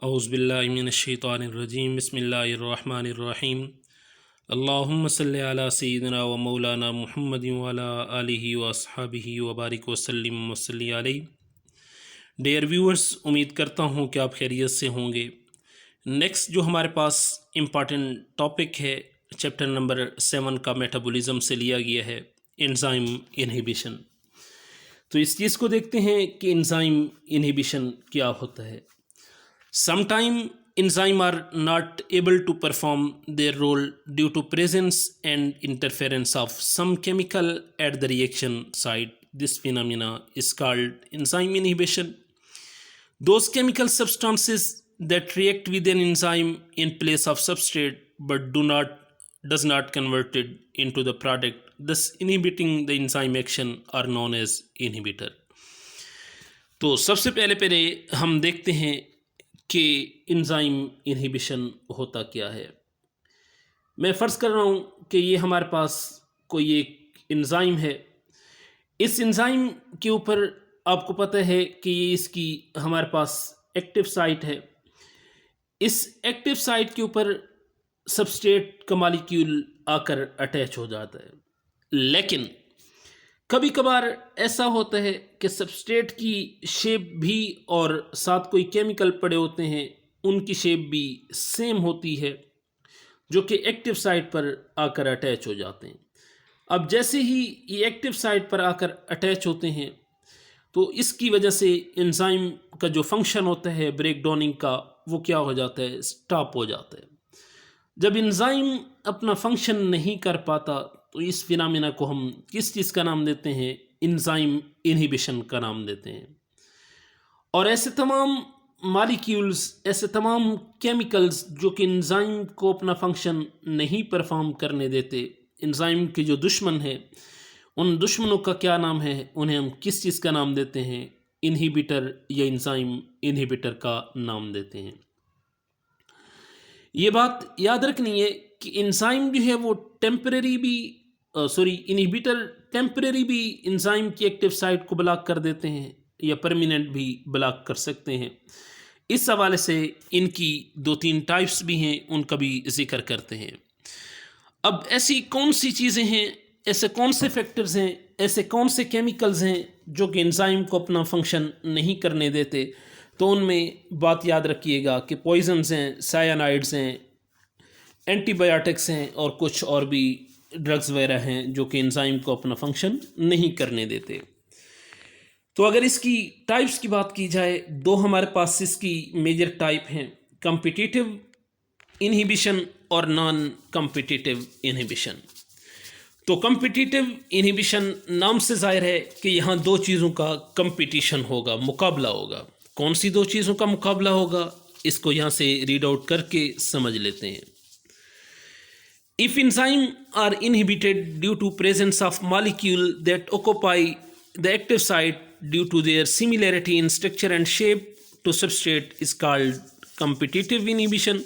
औज़ुबिल्लाहिमिनश्शैतानिर्रजीम बिस्मिल्लाहिर्रहमानिर्रहीम अल्लाहुम्मा सल्लि अला सय्यिदिना व मौलाना मुहम्मदिन व अला आलिहि व अस्हाबिहि व बारिक व सल्लिम व सल्लि अलैहि। डियर व्यूअर्स, उम्मीद करता हूँ कि आप खैरियत से होंगे। नेक्स्ट जो हमारे पास इम्पॉर्टेंट टॉपिक है चैप्टर नंबर 7 का मेटाबॉलिज्म से लिया गया है, एंजाइम इनहिबिशन। तो इस चीज़ को देखते हैं कि एंजाइम इनहिबिशन क्या होता है। Sometimes enzymes are not able to perform their role due to presence and interference of some chemical at the reaction site. This phenomena is called enzyme inhibition. Those chemical substances that react with an enzyme in place of substrate but does not convert it into the product, thus inhibiting the enzyme action, are known as inhibitor. तो सबसे पहले हम देखते हैं कि enzyme inhibition होता क्या है। मैं फ़र्ज़ कर रहा हूँ कि ये हमारे पास कोई एक एंजाइम है। इस एंजाइम के ऊपर आपको पता है कि ये इसकी हमारे पास एक्टिव साइट है। इस एक्टिव साइट के ऊपर सबस्ट्रेट का मॉलिक्यूल आकर अटैच हो जाता है, लेकिन कभी कभार ऐसा होता है कि सबस्ट्रेट की शेप भी और साथ कोई केमिकल पड़े होते हैं, उनकी शेप भी सेम होती है, जो कि एक्टिव साइट पर आकर अटैच हो जाते हैं। अब जैसे ही ये एक्टिव साइट पर आकर अटैच होते हैं तो इसकी वजह से एंजाइम का जो फंक्शन होता है ब्रेक डाउनिंग का, वो क्या हो जाता है, स्टॉप हो जाता है। जब एंजाइम अपना फंक्शन नहीं कर पाता तो इस फिनोमेना को हम किस चीज़ का नाम देते हैं, एंजाइम इनहिबिशन का नाम देते हैं। और ऐसे तमाम मॉलिक्यूल्स, ऐसे तमाम केमिकल्स जो कि एंजाइम को अपना फंक्शन नहीं परफॉर्म करने देते, एंजाइम के जो दुश्मन हैं, उन दुश्मनों का क्या नाम है, उन्हें हम किस चीज़ का नाम देते हैं, इनहिबिटर या एंजाइम इनहिबिटर का नाम देते हैं। ये बात याद रखनी है कि एंजाइम जो है वो टेम्परेरी भी इनहिबिटर टेम्परेरी भी एंजाइम की एक्टिव साइट को ब्लॉक कर देते हैं या परमानेंट भी ब्लॉक कर सकते हैं। इस हवाले से इनकी 2-3 टाइप्स भी हैं, उनका भी जिक्र करते हैं। अब ऐसी कौन सी चीज़ें हैं, ऐसे कौन से फैक्टर्स हैं, ऐसे कौन से केमिकल्स हैं जो कि एंजाइम को अपना फंक्शन नहीं करने देते, तो उनमें बात याद रखिएगा कि पॉइजन्स हैं, साइनाइड्स हैं, एंटीबायोटिक्स हैं और कुछ और भी ड्रग्स वगैरह हैं जो कि एंजाइम को अपना फंक्शन नहीं करने देते। तो अगर इसकी टाइप्स की बात की जाए, दो हमारे पास इसकी मेजर टाइप हैं, कॉम्पिटिटिव इनहिबिशन और नॉन कॉम्पिटिटिव इनहिबिशन। तो कॉम्पिटिटिव इनहिबिशन नाम से जाहिर है कि यहाँ दो चीज़ों का कंपटीशन होगा, मुकाबला होगा। कौन सी दो चीज़ों का मुकाबला होगा, इसको यहाँ से रीड आउट करके समझ लेते हैं। If enzymes are inhibited due to presence of molecules that occupy the active site due to their similarity in structure and shape to substrate is called competitive inhibition.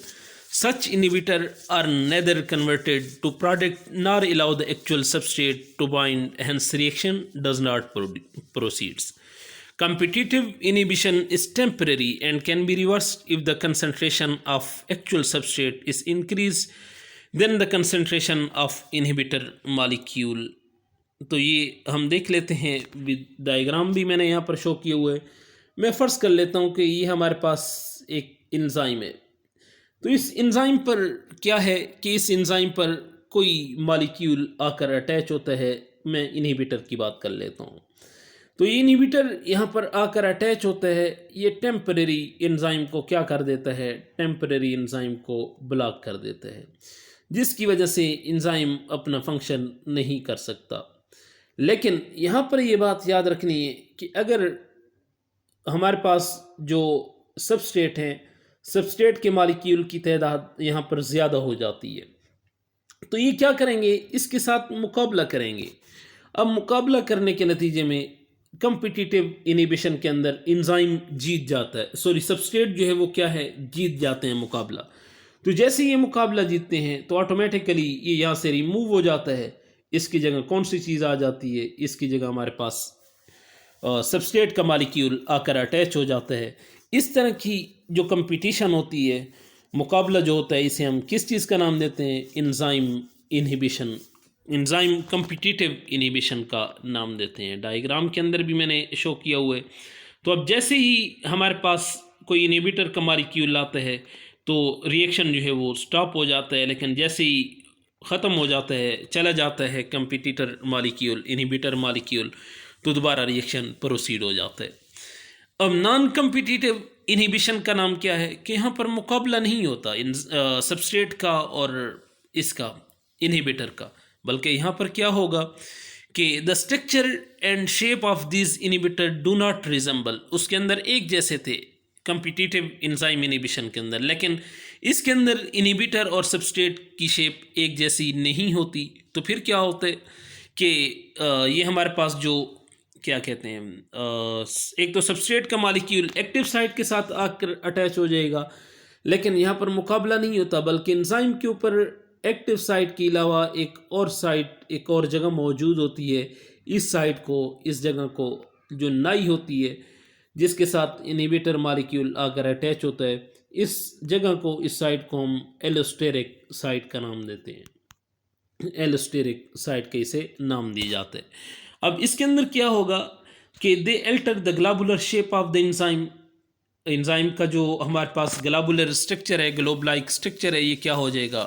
Such inhibitors are neither converted to product nor allow the actual substrate to bind, hence reaction does not proceed. Competitive inhibition is temporary and can be reversed if the concentration of actual substrate is increased then the concentration of inhibitor molecule. तो ये हम देख लेते हैं, diagram भी मैंने यहाँ पर शो किए हुए। मैं फ़र्ज़ कर लेता हूँ कि ये हमारे पास एक एंजाइम है। तो इस एंजाइम पर क्या है कि इस एंजाइम पर कोई मॉलिक्यूल आकर अटैच होता है। मैं इनहिबिटर की बात कर लेता हूँ। तो ये इनहिबिटर यहाँ पर आकर अटैच होता है, ये टेम्परेरी एंजाइम को क्या कर देता है, टेम्परेरी एंजाइम को ब्लॉक कर देता है, जिसकी वजह से एंजाइम अपना फंक्शन नहीं कर सकता। लेकिन यहाँ पर ये बात याद रखनी है कि अगर हमारे पास जो सबस्ट्रेट है, सबस्ट्रेट के मॉलिक्यूल की तादाद यहाँ पर ज़्यादा हो जाती है, तो ये क्या करेंगे, इसके साथ मुकाबला करेंगे। अब मुकाबला करने के नतीजे में कॉम्पिटिटिव इनहिबिशन के अंदर एंजाइम जीत जाता है, सबस्ट्रेट जो है वो क्या है, जीत जाते हैं मुकाबला। तो जैसे ये मुकाबला जीतते हैं तो ऑटोमेटिकली ये यहाँ से रिमूव हो जाता है। इसकी जगह कौन सी चीज़ आ जाती है, इसकी जगह हमारे पास सबस्ट्रेट का मॉलिक्यूल आकर अटैच हो जाता है। इस तरह की जो कंपटीशन होती है, मुकाबला जो होता है, इसे हम किस चीज़ का नाम देते हैं? Enzyme inhibition, enzyme competitive inhibition का नाम देते हैं। डायग्राम के अंदर भी मैंने शो किया हुआ है। तो अब जैसे ही हमारे पास कोई इनहिबिटर का मॉलिक्यूल आता है तो रिएक्शन जो है वो स्टॉप हो जाता है, लेकिन जैसे ही ख़त्म हो जाता है, चला जाता है कंपिटिटर मॉलिक्यूल, इनहिबिटर मॉलिक्यूल, तो दोबारा रिएक्शन प्रोसीड हो जाता है। अब नॉन कम्पिटिटिव इनहिबिशन का नाम क्या है? कि यहाँ पर मुकाबला नहीं होता इन सबस्ट्रेट का और इसका इनहिबिटर का, बल्कि यहाँ पर क्या होगा कि the structure and shape of this inhibitor do not resemble, उसके अंदर एक जैसे थे कम्पिटिटिव एंजाइम इनहिबिशन के अंदर, लेकिन इसके अंदर इनहिबिटर और सबस्ट्रेट की शेप एक जैसी नहीं होती। तो फिर क्या होता है कि ये हमारे पास जो क्या कहते हैं, एक तो सबस्ट्रेट का मॉलिक्यूल एक्टिव साइट के साथ आकर अटैच हो जाएगा, लेकिन यहाँ पर मुकाबला नहीं होता, बल्कि एंजाइम के ऊपर एक्टिव साइट के अलावा एक और साइट, एक और जगह मौजूद होती है। इस साइट को, इस जगह को जो नाई होती है जिसके साथ इनहिबिटर मॉलिक्यूल आकर अटैच होता है, इस जगह को, इस साइट को हम एलोस्टेरिक साइट का नाम देते हैं। एलोस्टेरिक साइट के इसे नाम दिए जाते हैं। अब इसके अंदर क्या होगा कि they alter the globular shape of the enzyme, enzyme का जो हमारे पास ग्लोबुलर स्ट्रक्चर है, ग्लोब लाइक स्ट्रक्चर है, ये क्या हो जाएगा?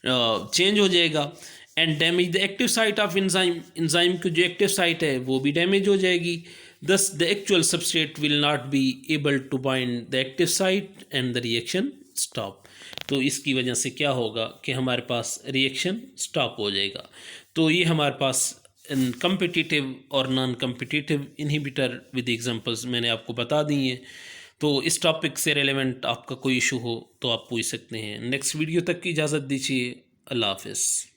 चेंज हो जाएगा। And damage the active site of enzyme, enzyme की जो एक्टिव साइट है वो भी डैमेज हो जाएगी। Thus, the actual substrate will not be able to bind the active site and the reaction stop. तो इसकी वजह से क्या होगा कि हमारे पास रिएक्शन स्टॉप हो जाएगा। तो ये हमारे पास कम्पिटिटिव और non competitive inhibitor with examples मैंने आपको बता दी हैं। तो इस टॉपिक से रेलेवेंट आपका कोई इशू हो तो आप पूछ सकते हैं। नेक्स्ट वीडियो तक की इजाज़त दीजिए। अल्लाह हाफ़िज़।